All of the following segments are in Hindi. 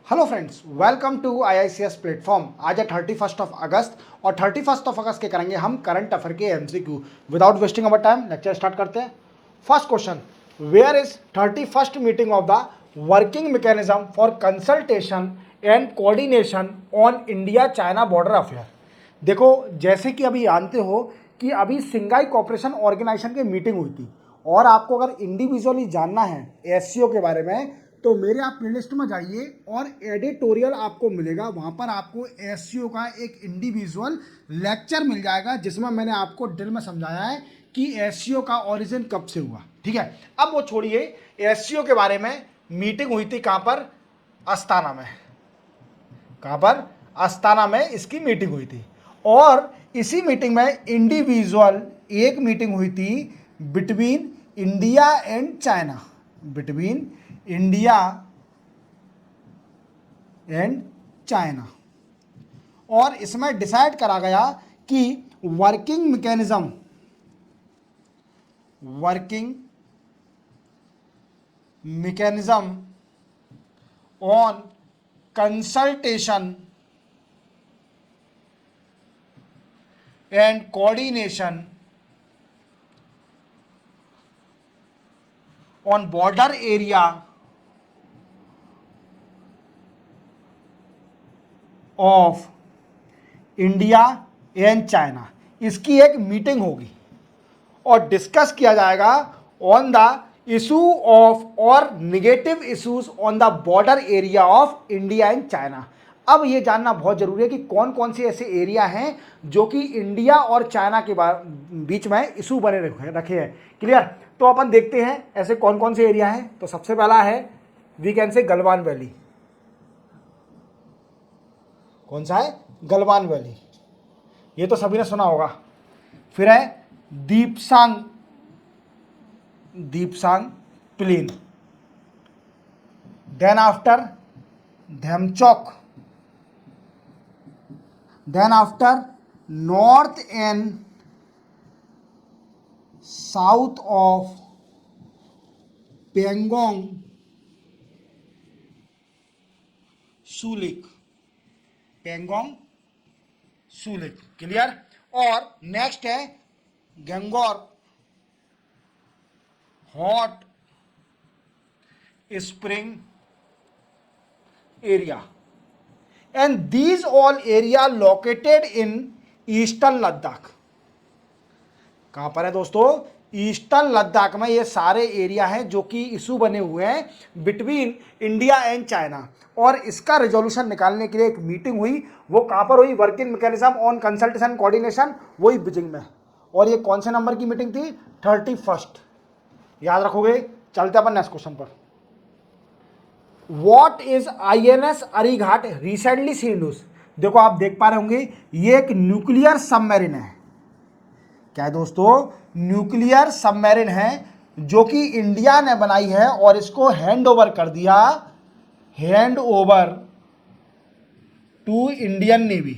Hello friends, welcome to IICS platform. आज है 31 अगस्त और 31 अगस्त के करेंगे हम करंट अफेयर के MCQ। Without wasting our time lecture start करते हैं। First question, where is 31st meeting of the working mechanism for consultation and coordination on India China border affair. देखो, जैसे कि अभी जानते हो कि अभी सिंगाई कोऑपरेशन ऑर्गेनाइजेशन की मीटिंग हुई थी और आपको अगर इंडिविजुअली जानना है SCO के बारे में तो मेरे आप प्लेलिस्ट में जाइए और एडिटोरियल आपको मिलेगा। वहाँ पर आपको SCO का एक इंडिविजुअल लेक्चर मिल जाएगा जिसमें मैंने आपको डिटेल में समझाया है कि SCO का ओरिजिन कब से हुआ। ठीक है, अब वो छोड़िए, SCO के बारे में मीटिंग हुई थी कहाँ पर? अस्ताना में। कहाँ पर? अस्ताना में इसकी मीटिंग हुई थी और इसी मीटिंग में इंडिविजुअल एक मीटिंग हुई थी between India and China, between India and China. और इसमें डिसाइड करा गया कि working mechanism on consultation and coordination on border area of India and China, इसकी एक मीटिंग होगी और डिस्कस किया जाएगा ऑन द इशू ऑफ और negative issues on the border area of India and China. अब ये जानना बहुत जरूरी है कि कौन कौन से ऐसे एरिया हैं जो कि इंडिया और चाइना के बीच में इशू बने रखे हैं। क्लियर? तो अपन देखते हैं ऐसे कौन कौन से एरिया हैं। तो सबसे पहला है वी कैन से गलवान वैली। कौन सा है? गलवान वैली, ये तो सभी ने सुना होगा। फिर है Depsang plain, then after Demchok, then after north and south of Pangong सुलिक, पेंगोंग सुलिक। क्लियर? और नेक्स्ट है गंगोर hot spring area and these all area located in eastern Ladakh. कहां पर है दोस्तों? ईस्टर्न लद्दाख में ये सारे एरिया हैं जो कि इशू बने हुए हैं बिटवीन इंडिया एंड चाइना। और इसका रिजोल्यूशन निकालने के लिए एक मीटिंग हुई। वो कहां पर हुई? Working mechanism on consultation coordination, वही बीजिंग में। और ये कौन से नंबर की मीटिंग थी? 31st। याद रखोगे। चलते अपन नेक्स्ट क्वेश्चन पर। What is INS Arighaat recently seen news. देखो, आप देख पा रहे होंगे ये एक न्यूक्लियर सबमरीन है। क्या है दोस्तों? न्यूक्लियर सबमरीन है जो कि इंडिया ने बनाई है और इसको हैंड ओवर कर दिया, hand over to Indian navy.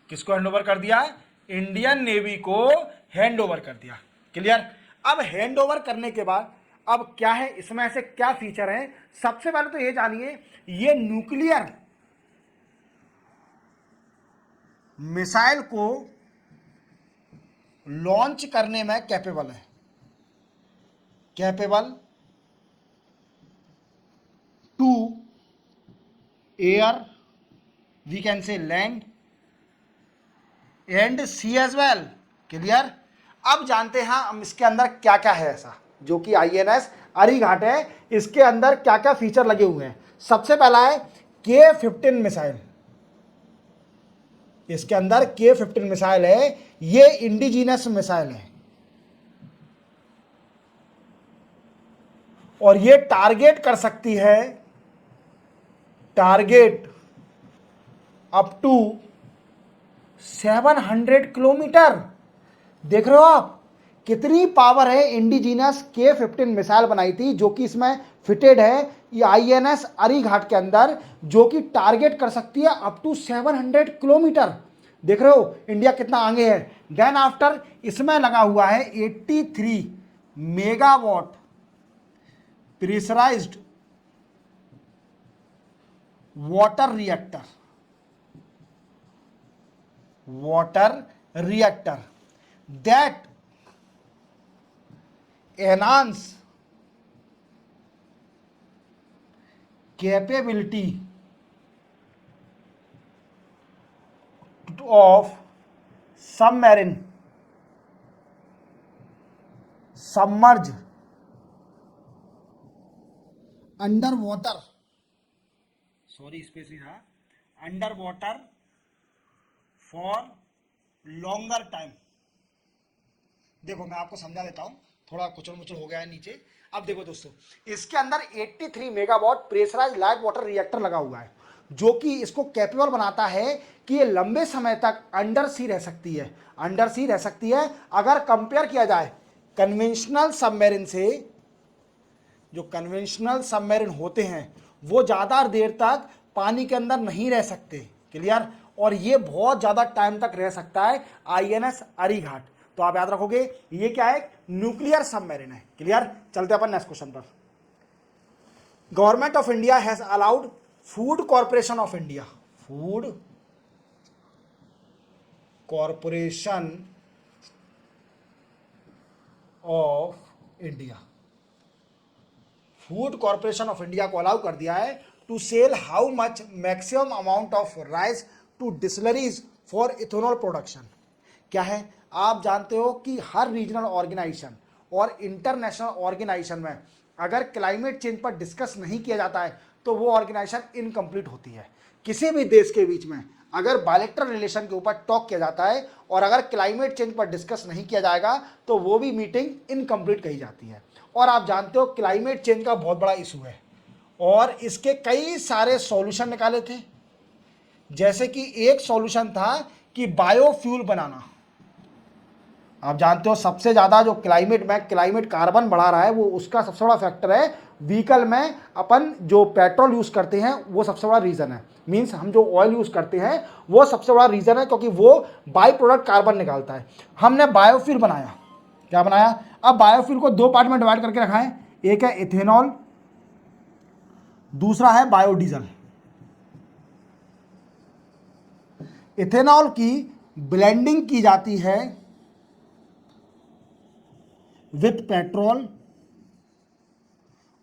किसको हैंड ओवर कर दिया? इंडियन नेवी को हैंड ओवर कर दिया। क्लियर? अब हैंड ओवर करने के बाद अब क्या है इसमें, ऐसे क्या फीचर है? सबसे पहले तो ये जानिए, ये न्यूक्लियर मिसाइल को लॉन्च करने में कैपेबल है, capable to air, we can say land and sea as well. Clear? अब जानते हैं हम इसके अंदर क्या क्या है ऐसा जो कि INS अरीघाट है, इसके अंदर क्या क्या फीचर लगे हुए हैं। सबसे पहला है K-15 मिसाइल। इसके अंदर K-15 मिसाइल है, ये इंडिजीनस मिसाइल है और ये टारगेट कर सकती है, टारगेट अप टू 700 किलोमीटर। देख रहे हो आप कितनी पावर है? इंडिजीनस K-15 मिसाइल बनाई थी जो कि इसमें फिटेड है ये INS अरीघाट के अंदर, जो कि टारगेट कर सकती है अप टू 700 किलोमीटर। देख रहे हो इंडिया कितना आगे है। देन आफ्टर इसमें लगा हुआ है 83 megawatt pressurised water reactor that enhance capability of submerge underwater underwater for longer time। देखो मैं आपको समझा देता हूं, थोड़ा कुचल मुचल हो गया है नीचे। अब देखो दोस्तों, इसके अंदर 83 megawatt pressurise light water reactor लगा हुआ है, जो कि इसको कैपेबल बनाता है कि ये लंबे समय तक अंडर सी रह सकती है अगर कंपेयर किया जाए कन्वेंशनल सबमरीन से। जो कन्वेंशनल सबमरीन होते हैं वो ज़्यादा देर तक पानी के अंदर नहीं रह सकते, क्लियर। और ये बहुत ज़्यादा टाइम तक रह सकता है आईएनएस अरीघाट। तो आप याद रखोगे ये क्या है, न्यूक्लियर सबमरीन है, क्लियर। चलते अपन नेक्स्ट क्वेश्चन पर। Government of India has allowed food corporation of India food corporation of India को अलाउ कर दिया है to sell how much maximum amount of rice to distilleries for ethanol production. क्या है, आप जानते हो कि हर रीजनल ऑर्गेनाइजेशन और इंटरनेशनल ऑर्गेनाइजेशन में अगर क्लाइमेट चेंज पर डिस्कस नहीं किया जाता है तो वो ऑर्गेनाइजेशन इनकम्प्लीट होती है। किसी भी देश के बीच में अगर बायलैटरल रिलेशन के ऊपर टॉक किया जाता है और अगर क्लाइमेट चेंज पर डिस्कस नहीं किया जाएगा तो वो भी मीटिंग इनकम्प्लीट कही जाती है। और आप जानते हो क्लाइमेट चेंज का बहुत बड़ा इशू है और इसके कई सारे सॉल्यूशन निकाले थे। जैसे कि एक सॉल्यूशन था कि बायोफ्यूल बनाना। आप जानते हो सबसे ज़्यादा जो क्लाइमेट कार्बन बढ़ा रहा है वो उसका सबसे बड़ा फैक्टर है व्हीकल में अपन जो पेट्रोल यूज़ करते हैं, वो सबसे बड़ा रीज़न है। मीन्स हम जो ऑयल यूज़ करते हैं वो सबसे बड़ा रीज़न है, क्योंकि वो बाई प्रोडक्ट कार्बन निकालता है। हमने बायोफ्यूल बनाया, क्या बनाया, अब बायोफ्यूल को दो पार्ट में डिवाइड करके रखा है, एक है इथेनॉल, दूसरा है बायोडीजल। इथेनॉल की ब्लेंडिंग की जाती है विथ पेट्रोल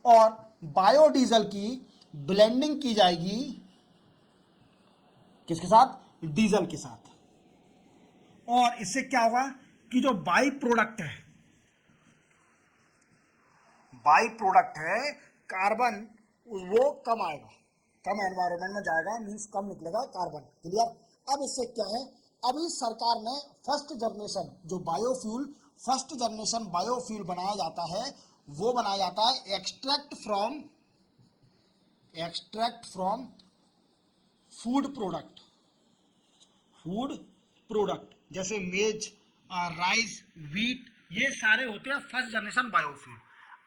और बायोडीजल की ब्लेंडिंग की जाएगी किसके साथ, डीजल के साथ। और इससे क्या होगा कि जो बाई प्रोडक्ट है कार्बन, वो कम आएगा, कम एनवायरमेंट में जाएगा, मींस कम निकलेगा कार्बन, क्लियर। अब इससे क्या है, अभी सरकार ने फर्स्ट जनरेशन बायोफ्यूल बनाया जाता है, वो बनाया जाता है एक्सट्रैक्ट फ्रॉम फूड प्रोडक्ट जैसे मेज, राइस, व्हीट, ये सारे होते हैं फर्स्ट जनरेशन बायोफ्यूल।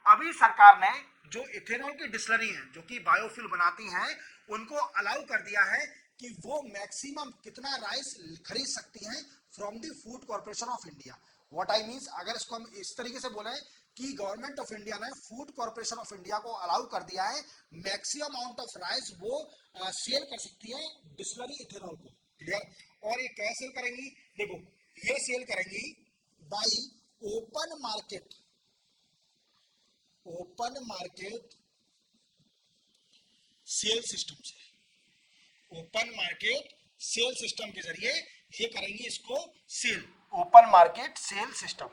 अभी सरकार ने जो इथेनॉल की डिस्टिलरी हैं जो कि बायोफ्यूल बनाती हैं, उनको अलाउ कर दिया है कि वो मैक्सिमम कितना राइस खरीद सकती हैं from the food corporation of India. What I means, अगर इसको हम इस तरीके से बोले कि गवर्नमेंट ऑफ इंडिया ने फूड कॉर्पोरेशन ऑफ इंडिया को अलाउ कर दिया है मैक्सिमम अमाउंट ऑफ राइस वो सेल कर सकती है डिस्टिलरी इथेनॉल को, क्लियर। और ये कैसे सेल करेंगी, देखो ये सेल करेंगी by open market sale system से, ओपन मार्केट सेल सिस्टम के जरिए ये करेंगी इसको sell, open market sale system,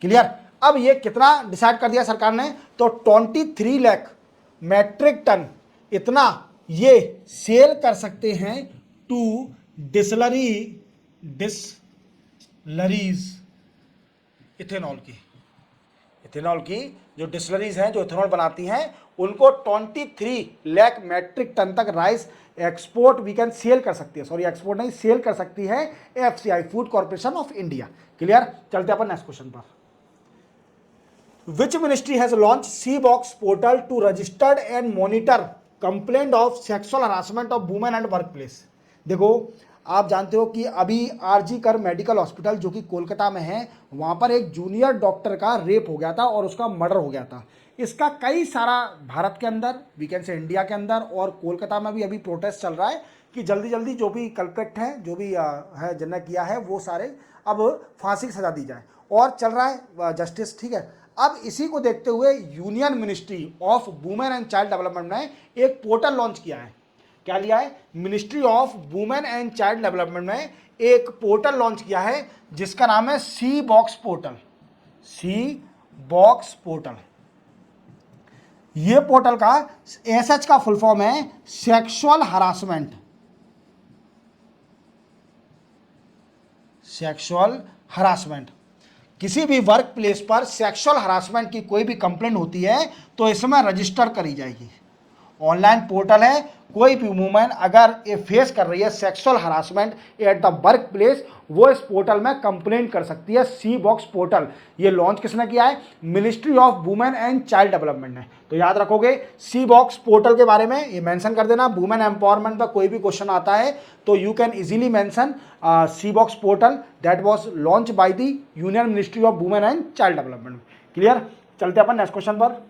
clear. अब ये कितना डिसाइड कर दिया सरकार ने, तो 23 लाख मैट्रिक टन इतना ये सेल कर सकते हैं टू डिस्टिलरीज इथेनॉल की जो डिस्टिलरीज हैं जो इथेनॉल बनाती हैं, उनको 23 लाख मैट्रिक टन तक rice export we can sell कर सकती है, सॉरी एक्सपोर्ट नहीं, सेल कर सकती है FCI, food corporation of India, clear. चलते अपन नेक्स्ट क्वेश्चन पर। Which ministry has launch C box portal to registered and monitor complaint of sexual harassment of women and work place. देखो आप जानते हो कि अभी आरजी कर मेडिकल हॉस्पिटल जो कि कोलकाता में है, वहाँ पर एक जूनियर डॉक्टर का रेप हो गया था और उसका मर्डर हो गया था। इसका कई सारा भारत के अंदर, वी कैन से इंडिया के अंदर और कोलकाता में भी अभी प्रोटेस्ट चल रहा है कि जल्दी जल्दी जो भी कल्प्रिट हैं, जो भी है जिन्होंने किया है, वो सारे अब फांसी की सजा दी जाए, और चल रहा है जस्टिस, ठीक है। अब इसी को देखते हुए union ministry of women and child development ने एक पोर्टल लॉन्च किया है। क्या लिया है? Ministry of women and child development ने एक पोर्टल लॉन्च किया है जिसका नाम है सी बॉक्स पोर्टल। सी बॉक्स पोर्टल, ये पोर्टल का एसएच का फुल फॉर्म है सेक्सुअल हरासमेंट। सेक्सुअल हरासमेंट, किसी भी वर्क प्लेस पर सेक्सुअल हरासमेंट की कोई भी कंप्लेंट होती है तो इसमें रजिस्टर करी जाएगी। ऑनलाइन पोर्टल है, कोई भी वुमेन अगर ये फेस कर रही है sexual harassment at the work place, वो इस पोर्टल में कंप्लेंट कर सकती है। सी बॉक्स पोर्टल ये लॉन्च किसने किया है? Ministry of women and child development ने। तो याद रखोगे सी बॉक्स पोर्टल के बारे में, ये मेंशन कर देना। वुमेन एम्पावरमेंट पर कोई भी क्वेश्चन आता है तो you can easily mention C box portal that was launched by the union ministry of women and child development. Clear? चलते अपन नेक्स्ट क्वेश्चन पर।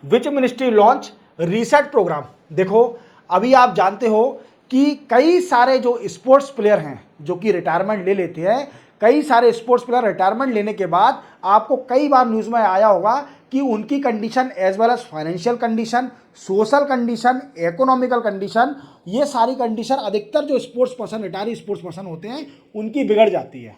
Which ministry launch RESET programme? देखो अभी आप जानते हो कि कई सारे जो स्पोर्ट्स प्लेयर हैं जो कि रिटायरमेंट ले लेते हैं, कई सारे स्पोर्ट्स प्लेयर रिटायरमेंट लेने के बाद आपको कई बार न्यूज़ में आया होगा कि उनकी condition as well as financial condition, social condition, economical condition, ये सारी कंडीशन अधिकतर जो sports person, retiree sports person होते हैं उनकी बिगड़ जाती है।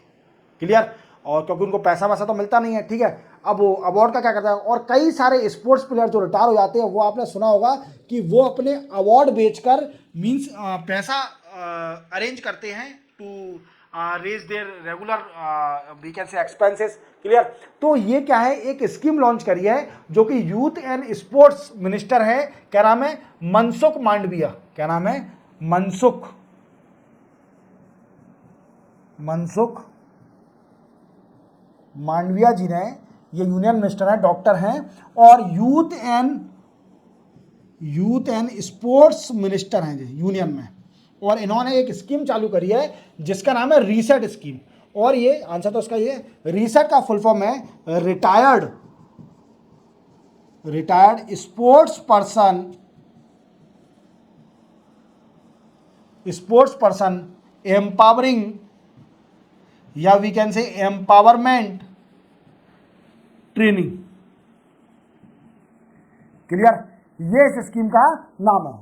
क्लियर? और क्योंकि उनको पैसा वैसा तो मिलता नहीं है, ठीक है। अब वो अवार्ड का क्या करता है, और कई सारे स्पोर्ट्स प्लेयर जो रिटायर हो जाते हैं वो आपने सुना होगा कि वो अपने अवार्ड बेचकर मींस पैसा अरेंज करते हैं to raise their regular we can say expenses. Clear? तो ये क्या है, एक स्कीम लॉन्च करी है जो कि यूथ एंड स्पोर्ट्स मिनिस्टर है, क्या नाम है? मनसुख मांडविया। क्या नाम है? मनसुख मांडविया जी ने, ये यूनियन मिनिस्टर हैं, डॉक्टर हैं और यूथ एंड स्पोर्ट्स मिनिस्टर हैं जी यूनियन में। और इन्होंने एक स्कीम चालू करी है जिसका नाम है रीसेट स्कीम। और ये आंसर तो इसका ये रीसेट का फुल फॉर्म है रिटायर्ड स्पोर्ट्स पर्सन एम्पावरिंग, या we can say empowerment training. Clear? ये इस स्कीम का नाम है,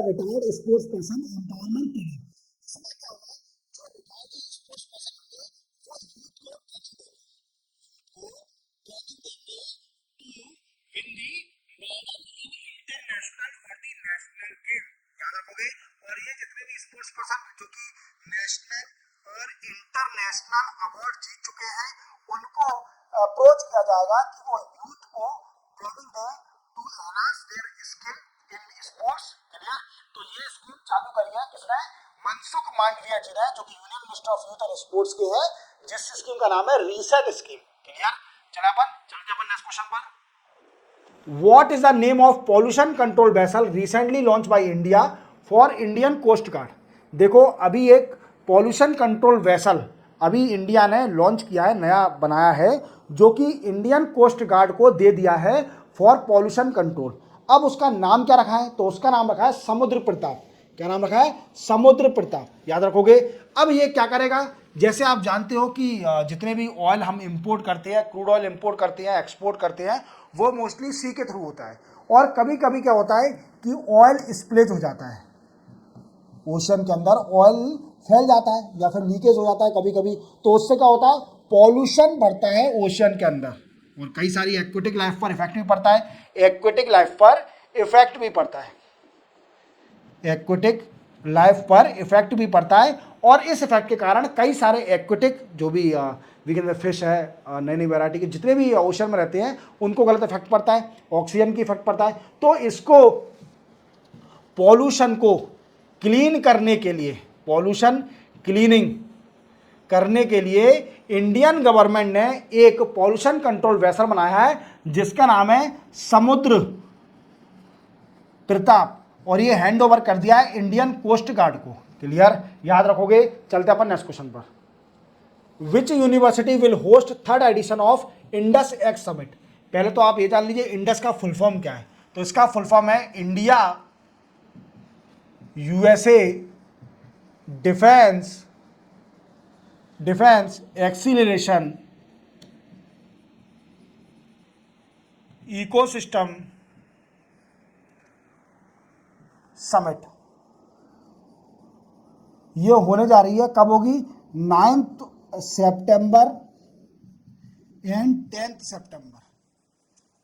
retired sports person empowerment training. और ये जितने भी स्पोर्ट्स पर्सन जो कि नेशनल और इंटरनेशनल अवार्ड जीत चुके हैं उनको अप्रोच किया जाएगा कि वो यूथ को ट्रेनिंग दें to enhance their skill in sports. Clear? तो ये स्कीम चालू करी है किसने? मनसुख मांडविया जी ने, जो कि union minister of youth and sports के हैं, जिस स्कीम का नाम है रीसेट स्कीम। क्लियर? चलते अपन नेक्स्ट क्वेश्चन पर। What is the name of pollution control vessel recently launched by India for Indian Coast Guard? देखो अभी एक पॉल्यूशन कंट्रोल वेसल अभी इंडिया ने लॉन्च किया है, नया बनाया है, जो कि इंडियन कोस्ट गार्ड को दे दिया है फॉर पॉल्यूशन कंट्रोल। अब उसका नाम क्या रखा है? तो उसका नाम रखा है समुद्र प्रताप। क्या नाम रखा है? समुद्र प्रताप। याद रखोगे। अब ये क्या करेगा, जैसे आप जानते हो कि जितने भी ऑयल हम इंपोर्ट करते हैं, क्रूड ऑयल इंपोर्ट करते हैं, एक्सपोर्ट करते हैं, वो मोस्टली सी के थ्रू होता है। और कभी कभी क्या होता है कि ऑयल स्प्लेज हो जाता है, ओशन के अंदर ऑयल फैल जाता है या फिर लीकेज हो जाता है कभी कभी, तो उससे क्या होता है? पॉल्यूशन बढ़ता है ओशन के अंदर और कई सारी एक्वेटिक लाइफ पर इफेक्ट भी पड़ता है। एक्वेटिक लाइफ पर इफेक्ट भी पड़ता है, एक्वेटिक लाइफ पर इफेक्ट भी पड़ता है। और इस इफेक्ट के कारण कई सारे एक्वेटिक जो भी वीगन फिश है, नई नई वैरायटी के जितने भी ओशन में रहते हैं, उनको गलत इफेक्ट पड़ता है, ऑक्सीजन की इफेक्ट पड़ता है। तो इसको पॉल्यूशन को क्लीन करने के लिए, पॉल्यूशन क्लीनिंग करने के लिए इंडियन गवर्नमेंट ने एक पॉल्यूशन कंट्रोल वेसल बनाया है जिसका नाम है समुद्र प्रताप, और ये हैंड ओवर कर दिया है इंडियन कोस्ट गार्ड को। क्लियर, याद रखोगे। चलते अपन नेक्स्ट क्वेश्चन पर। Which university will host third edition of Indus x summit. पहले तो आप ये जान लीजिए इंडस का फुल फॉर्म क्या है। तो इसका फुल फॉर्म है India USA defence acceleration ecosystem summit. ये होने जा रही है, कब होगी? 9 सितंबर एंड 10 सितंबर।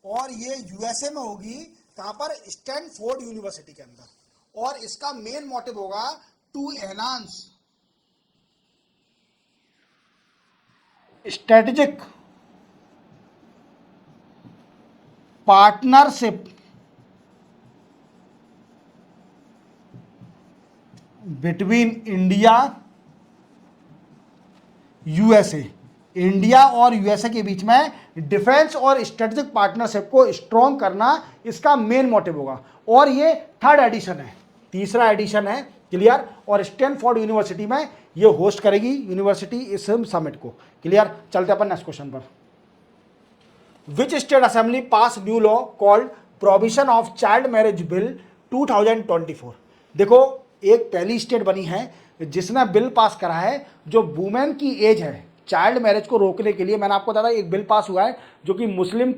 और ये यूएसए में होगी, कहां पर? स्टैनफोर्ड यूनिवर्सिटी के अंदर। और इसका मेन मोटिव होगा to enhance strategic partnership between India USA. India और यूएसए के बीच में डिफेंस और स्ट्रेटेजिक पार्टनरशिप को स्ट्रॉन्ग करना इसका मेन मोटिव होगा। और ये थर्ड एडिशन है, तीसरा एडिशन है। क्लियर। और स्टैनफोर्ड यूनिवर्सिटी में ये होस्ट करेगी यूनिवर्सिटी इस समिट को। क्लियर। चलते अपन नेक्स्ट क्वेश्चन पर। Which state assembly pass new law called provision of child marriage bill 2024। देखो, एक पहली स्टेट बनी है जिसने बिल पास करा है जो वुमेन की एज है चाइल्ड मैरिज को रोकने के लिए। मैंने आपको बताया एक बिल पास हुआ है जो कि मुस्लिम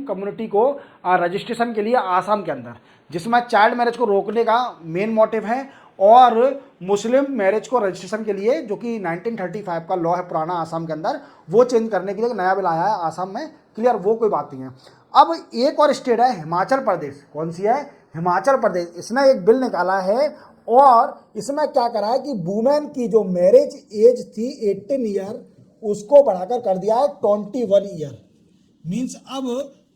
कम्युनिटी को रजिस्ट्रेशन के लिए आसाम के अंदर, जिसमें चाइल्ड मैरिज को रोकने का मेन मोटिव है। और मुस्लिम मैरिज को रजिस्ट्रेशन के लिए, जो कि 1935 का लॉ है पुराना आसाम के अंदर, वो चेंज करने के लिए एक नया बिल आया है आसाम में। क्लियर, वो कोई बात नहीं है। अब एक और स्टेट है हिमाचल प्रदेश। कौन सी है? हिमाचल प्रदेश। इसने एक बिल निकाला है और इसमें क्या करा है कि वुमेन की जो मैरिज एज थी 18 ईयर, उसको बढ़ाकर कर दिया है 21 ईयर। मीन्स अब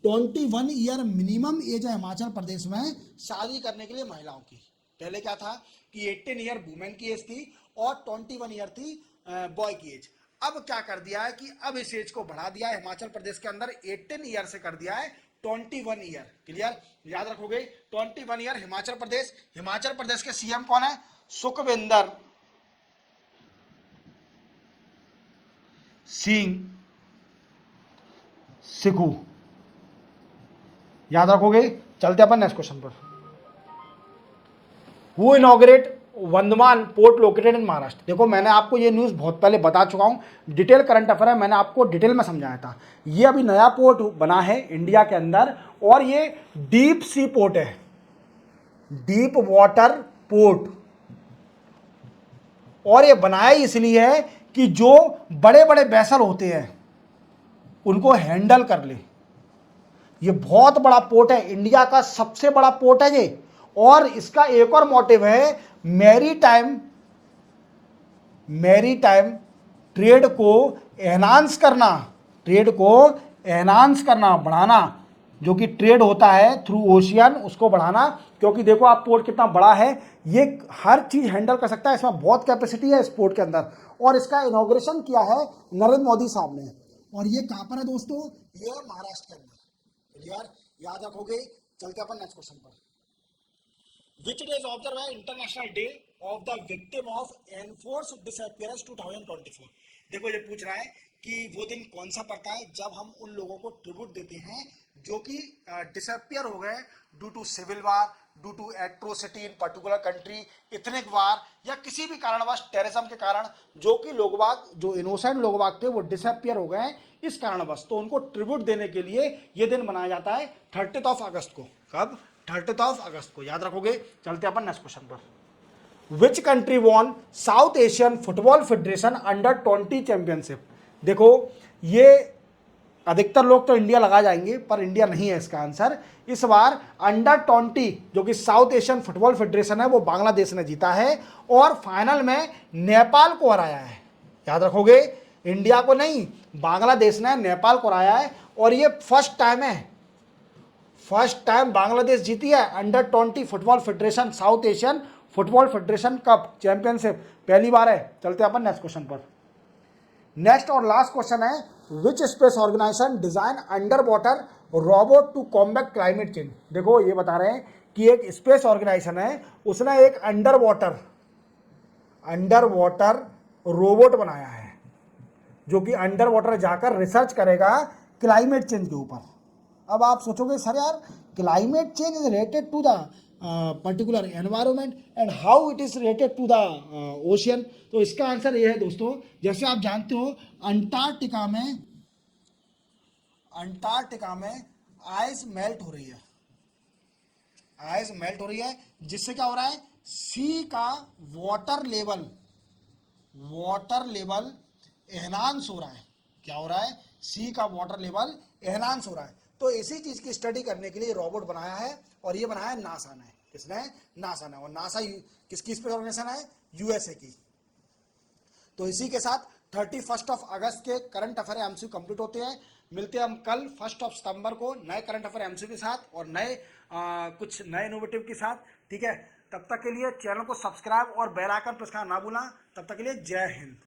21 ईयर मिनिमम एज है हिमाचल प्रदेश में शादी करने के लिए महिलाओं की। पहले क्या था कि 18 ईयर वुमेन की एज थी और 21 ईयर थी बॉय की एज। अब क्या कर दिया है कि अब इस एज को बढ़ा दिया है हिमाचल प्रदेश के अंदर, 18 ईयर से कर दिया है 21 ईयर। क्लियर, याद रखोगे 21 ईयर हिमाचल प्रदेश। हिमाचल प्रदेश के सीएम कौन है? सुखविंदर सिंह सिखू। याद रखोगे। चलते अपन नेक्स्ट क्वेश्चन पर। Who inaugurate Vardhaman port located in Maharashtra. देखो, मैंने आपको ये न्यूज़ बहुत पहले बता चुका हूं, डिटेल करंट अफेयर है, मैंने आपको डिटेल में समझाया था। ये अभी नया पोर्ट बना है इंडिया के अंदर और ये डीप सी पोर्ट है, डीप वाटर पोर्ट। और ये बनाया इसलिए है कि जो बड़े बड़े वेसल होते हैं उनको हैंडल कर ले। ये बहुत बड़ा पोर्ट है, इंडिया का सबसे बड़ा पोर्ट है ये। और इसका एक और मोटिव है मैरी टाइम ट्रेड को एनहांस करना, ट्रेड को एनहांस करना, बढ़ाना। जो कि ट्रेड होता है थ्रू ओशियन, उसको बढ़ाना। क्योंकि देखो आप पोर्ट कितना बड़ा है, ये हर चीज हैंडल कर सकता है, इसमें बहुत कैपेसिटी है इस पोर्ट के अंदर। और इसका इनॉग्रेशन किया है नरेंद्र मोदी साहब ने। और ये कहां पर है दोस्तों? ये महाराष्ट्र के अंदर। यार याद रखोगे। चलते अपन नेक्स्ट क्वेश्चन पर। Which day is observed as International Day of the Victim of Enforced Disappearance 2024। देखो, ये पूछ रहा है कि वो दिन कौन सा पड़ता है जब हम उन लोगों को ट्रिब्यूट देते हैं जो कि डिसअपियर हो गए due to civil war, due to atrocity in particular country, ethnic war, या किसी भी कारणवश टेररिज्म के कारण जो कि लोगबाग, जो इनोसेंट लोगबाग थे वो डिसअपियर हो गए इस कारणवश। तो उनको ट्रिब्यूट देने के लिए ये दिन मनाया जाता है 30 अगस्त को। कब? 30 अगस्त को। याद रखोगे। चलते अपन नेक्स्ट क्वेश्चन पर। Which country won south Asian football federation under 20 championship. देखो, ये अधिकतर लोग तो इंडिया लगा जाएंगे पर इंडिया नहीं है इसका आंसर। इस बार अंडर 20 जो कि साउथ एशियन फुटबॉल फेडरेशन है वो बांग्लादेश ने जीता है और फाइनल में नेपाल को हराया है। याद रखोगे, इंडिया को नहीं, बांग्लादेश ने नेपाल को हराया है। और ये फर्स्ट टाइम है, फर्स्ट टाइम बांग्लादेश जीती है under 20 football federation, south Asian football federation cup championship पहली बार है। चलते अपन नेक्स्ट क्वेश्चन पर। नेक्स्ट और लास्ट क्वेश्चन है, which space organisation design under water robot to combat climate change. देखो, ये बता रहे हैं कि एक स्पेस ऑर्गेनाइजेशन है, उसने एक under water under water robot बनाया है जो कि अंडर वाटर जाकर रिसर्च करेगा क्लाइमेट चेंज के ऊपर। अब आप सोचोगे सर यार climate change is related to the particular environment and how it is related to the ocean. तो इसका आंसर ये है दोस्तों, जैसे आप जानते हो अंटार्कटिका में आइस मेल्ट हो रही है, आइस मेल्ट हो रही है, जिससे क्या हो रहा है, सी का वाटर लेवल एनहांस हो रहा है। क्या हो रहा है, सी का वाटर लेवल एनहांस हो रहा है। तो इसी चीज की स्टडी करने के लिए रोबोट बनाया है, और ये बनाया है नासा ने। किसने? नासा ने। और नासा किसकी स्पेस ऑर्गेनाइजेशन है? यूएसए की। तो इसी के साथ 31 अगस्त के करंट अफेयर एमसीक्यू कंप्लीट होते हैं। मिलते हैं हम कल 1 सितंबर को नए करंट अफेयर एमसीक्यू के साथ और कुछ नए इनोवेटिव के साथ। ठीक है, तब तक के लिए चैनल को सब्सक्राइब और बेल आइकन प्रेस करना ना भूलना। तब तक के लिए जय हिंद।